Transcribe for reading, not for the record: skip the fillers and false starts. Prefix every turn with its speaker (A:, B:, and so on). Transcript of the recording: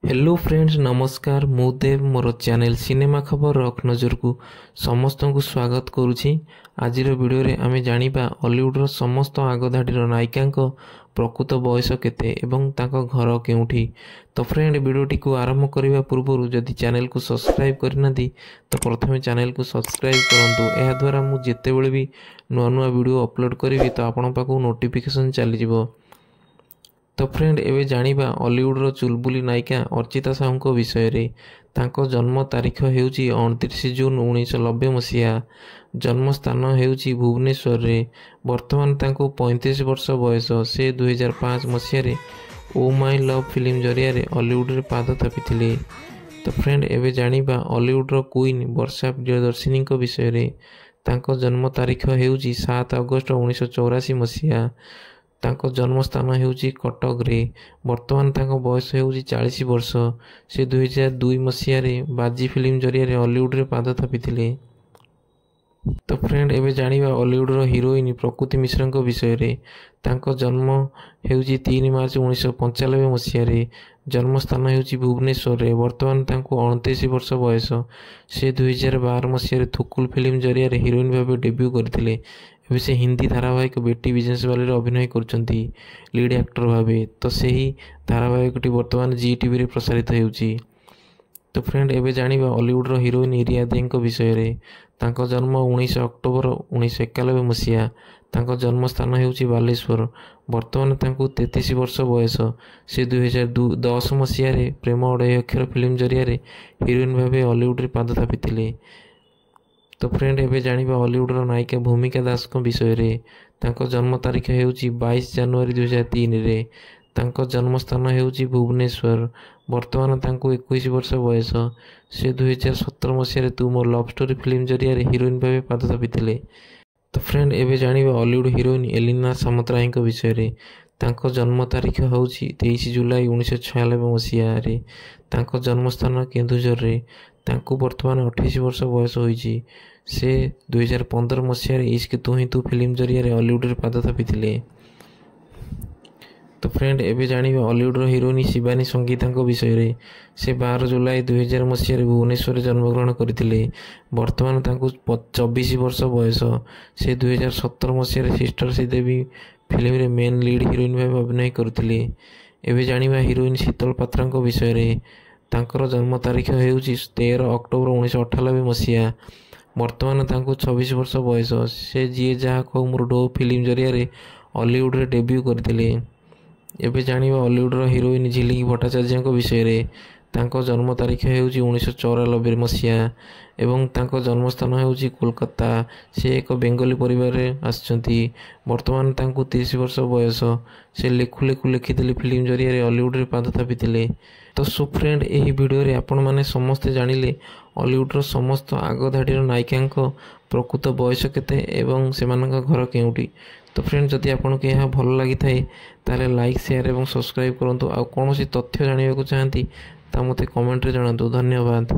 A: Hello friends नमस्कार मु देव मोर channel cinema खबर रख नजर को समस्त को स्वागत करुछि। आज वीडियो रे आमे जानिबा हॉलीवुड रो समस्त आगधाडीर नायिका प्रकृत बयस केते एवं ताको घर केउठी। तो फ्रेंड वीडियोटी को आरंभ करने पूर्व जदि चैनल को सब्सक्राइब करना तो प्रथम चैनल को सब्सक्राइब करंतु। एहा द्वारा मु जेतेबेले भी नुआ नुआ वीडियो अपलोड करी तो आपण पाखु नोटिफिकेशन चली जिवो। तो फ्रेंड एवं जानिबा हॉलीवुड रो चुलबुली नायिका अर्चिता साहू विषय रे। तांको जन्म तारीख हेउची 29 जून 1990 मसीहा। जन्म स्थान हेउची भुवनेश्वर रे। वर्तमान तांको 35 वर्ष बयस। से 2005 मसीहा रे ओ माय लव फिल्म जरिया रे हॉलीवुड रे पाद थापिथिले। तो फ्रेंड एवं जानिबा हॉलीवुड रो क्वीन वर्षा प्रियदर्शिनी विषय रे। तांको जन्म तारीख हेउची 7 अगस्त 1984 मसीहा। तांको जन्म स्थान हेउची कटक रे। वर्तमान तांको बयस हेउची 40 वर्ष। से 2002 मसीहा रे बाजी फिल्म जरिया रे हॉलीवुड रे पाद थापिथिले। तो फ्रेंड एवं जानिबा हॉलीवुड रो हीरोइन प्रकृति मिश्रा विषय रे। तांको जन्म हेउची 3 मार्च 1995 मसीहा रे। जन्म स्थान हेउची भुवनेश्वर रे। वर्तमान तांको 29 वर्ष बयस। से 2012 मसीहा रे थुकुल फिल्म जरिया रे हीरोइन भाबे डेब्यू करथिले। एबे से हिंदी धारावाहिक बेटी बिजनेस वाले अभिनय करछंती लीड एक्टर भाबे। तो सही धारावाहिकटी वर्तमान जी टीवी रे प्रसारित हेउची। तो फ्रेंड एवं जानिबा हॉलीवुड रो हीरोइन रिया देई विषय रे। तांको जन्म 19 अक्टोबर 1991 मसीहा। तांको जन्म स्थान हेउची बालेश्वर। वर्तमान तांको 33 वर्ष बयस। से 2010 मसीहा रे प्रेम अढ़ाई अक्षर फिल्म जरिया रे हीरोइन भाबे हॉलीवुड रे पाद थापिथिले। तो फ्रेंड एवं जानिबा हॉलीवुड रो नायिका भूमिका दास विषय रे। तांको जन्म तारीख हेउची 22 जनवरी 2003 रे। तांको जन्म स्थान हेउची भुवनेश्वर। वर्तमान तांको 21 वर्ष बयस। से 2017 मसीहा रे तू मोर लव स्टोरी फिल्म जरिया रे हीरोइन भाबे पाद थापिथिले। तो फ्रेंड एवं जानिबा हॉलीवुड हीरोइन एलिना सामंतराय विषय रे। तांको जन्म तारीख हेउची 23 जुलाई 1996 मसीहा रे। तांको जन्म स्थान केन्दुझर रे। तांको वर्तमान 28 वर्ष बयस होईची। से 2015 मसीहा रे इश्क तू ही तू फिल्म जरिया रे हॉलीवुड रे पाद थापिथिले। तो फ्रेंड एवं जानिबा हॉलीवुड रो हीरोइन शिवानी संगीता विषय रे। से 12 जुलाई 2000 मसीहा रे भुवनेश्वर जन्मग्रहण करथिले। वर्तमान तांको 24 वर्ष बयस। से 2017 मसीहा रे सिस्टर श्रीदेवी फिल्म रे मेन लीड हीरोइन भाबे अभिनय करथिले। एवं जानिबा हीरोइन शीतल पात्रा विषय रे। तांकर जन्म तारीख हेउची 13 अक्टोबर 1998 मसीहा। वर्तमान तांको 26 वर्ष बयस। से जी जहा कहो मोर डो फिल्म जरिया रे हॉलीवुड रे डेब्यू करथिले। एबे जानिबा हॉलीवुड रो हीरोइन झिलिकी भट्टाचार्य विषय रे। तांको जन्म तारीख हेउची 1994 मसीहा एवं तांको जन्म स्थान हेउची कोलकाता। से एक बेंगली परिवार रे आछंती। वर्तमान तांको 30 वर्ष बयस। से लेखु लेखु लिखिथिले फिल्म जरिया रे हॉलीवुड रे पाद थापिथिले। तो सो फ्रेंड एही वीडियो रे आपण माने समस्त जानिले हॉलीवुड रो समस्त आगधाडीर नायिका प्रकृत बयस केते एवं सेमानका घर केउटी। तो फ्रेंड जदि आपको यह भल लगी थाए ताले लाइक शेयर एवं सब्सक्राइब करंतु। आ कोनोसी तथ्य जानिबाकु चाहंती ता मते कमेंट रे जणातु। धन्यवाद।